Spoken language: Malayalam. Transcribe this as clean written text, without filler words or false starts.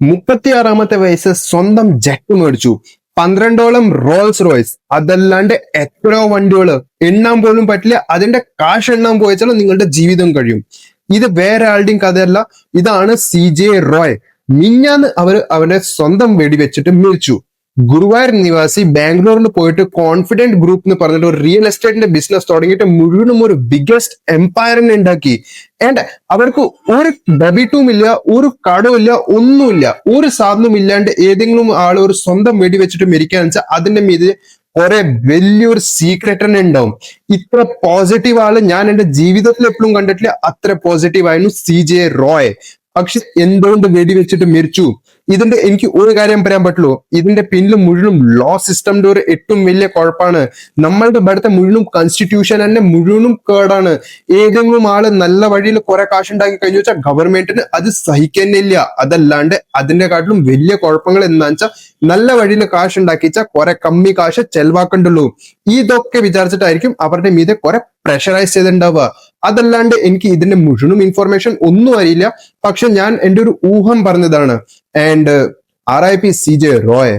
36-ാമത്തെ വയസ്സ് സ്വന്തം ജെറ്റ് മേടിച്ചു. 12ഓളം റോൾസ് റോയ്സ്, അതല്ലാണ്ട് എത്രയോ വണ്ടികള് എണ്ണാൻ പോലും പറ്റില്ല. അതിന്റെ കാശ് എണ്ണാൻ പോയച്ചാൽ നിങ്ങളുടെ ജീവിതം കഴിയും. ഇത് വേറെ ആളുടെയും കഥയല്ല. ഇതാണ് CJ റോയ്. മിഞ്ഞാന്ന് അവരുടെ സ്വന്തം വെടിവെച്ചിട്ട് മരിച്ചു. ഗുരുവായൂർ നിവാസി ബാംഗ്ലൂരിൽ പോയിട്ട് കോൺഫിഡന്റ് ഗ്രൂപ്പ് എന്ന് പറഞ്ഞിട്ട് ഒരു റിയൽ എസ്റ്റേറ്റിന്റെ ബിസിനസ് തുടങ്ങിയിട്ട് മുഴുവനും ഒരു ബിഗ്ഗസ്റ്റ് എംപയറിനെ ഉണ്ടാക്കി. ആൻഡ് അവർക്ക് ഒരു ഡെബിറ്റും ഇല്ല, ഒരു കടവും ഇല്ല, ഒന്നുമില്ല. ഒരു സാധനവും ഇല്ലാണ്ട് ഏതെങ്കിലും ആൾ ഒരു സ്വന്തം വെടിവെച്ചിട്ട് മരിക്കാന്ന് വെച്ചാൽ അതിന്റെ മീതെ കുറെ വലിയൊരു സീക്രട്ട് തന്നെ ഉണ്ടാവും. ഇത്ര പോസിറ്റീവ് ആള് ഞാൻ എന്റെ ജീവിതത്തിൽ എപ്പോഴും കണ്ടിട്ടില്ല. അത്ര പോസിറ്റീവ് ആയിരുന്നു CJ റോയ്. പക്ഷെ എന്തുകൊണ്ട് വെടിവെച്ചിട്ട് മരിച്ചു? ഇതിന്റെ എനിക്ക് ഒരു കാര്യം പറയാൻ പറ്റുള്ളൂ, ഇതിന്റെ പിന്നിൽ മുഴുവൻ ലോ സിസ്റ്റമിന്റെ ഒരു ഏറ്റവും വലിയ കുഴപ്പമാണ്. നമ്മളുടെ ഇവിടുത്തെ മുഴുവൻ കോൺസ്റ്റിറ്റ്യൂഷൻ തന്നെ മുഴുവനും കേടാണ്. ഏതെങ്കിലും ആള് നല്ല വഴിയിൽ കുറെ കാശുണ്ടാക്കി കഴിഞ്ഞു വെച്ചാൽ ഗവൺമെന്റിന് അത് സഹിക്കുന്നില്ല. അതല്ലാണ്ട് അതിന്റെ കാട്ടിലും വലിയ കുഴപ്പങ്ങൾ എന്താ വെച്ചാൽ നല്ല വഴിയിൽ കാശ് ഉണ്ടാക്കിച്ചാൽ കുറെ കമ്മി കാശ് ചെലവാക്കണ്ടുള്ളൂ. ഇതൊക്കെ വിചാരിച്ചിട്ടായിരിക്കും അവരുടെ മീതെ കുറെ പ്രഷറൈസ് ചെയ്തിട്ടുണ്ടാവുക. അതല്ലാണ്ട് എനിക്ക് ഇതിന്റെ മുഴുവനും ഇൻഫർമേഷൻ ഒന്നും അറിയില്ല. പക്ഷെ ഞാൻ എന്റെ ഒരു ഊഹം പറഞ്ഞതാണ്. And RIP CJ Roy.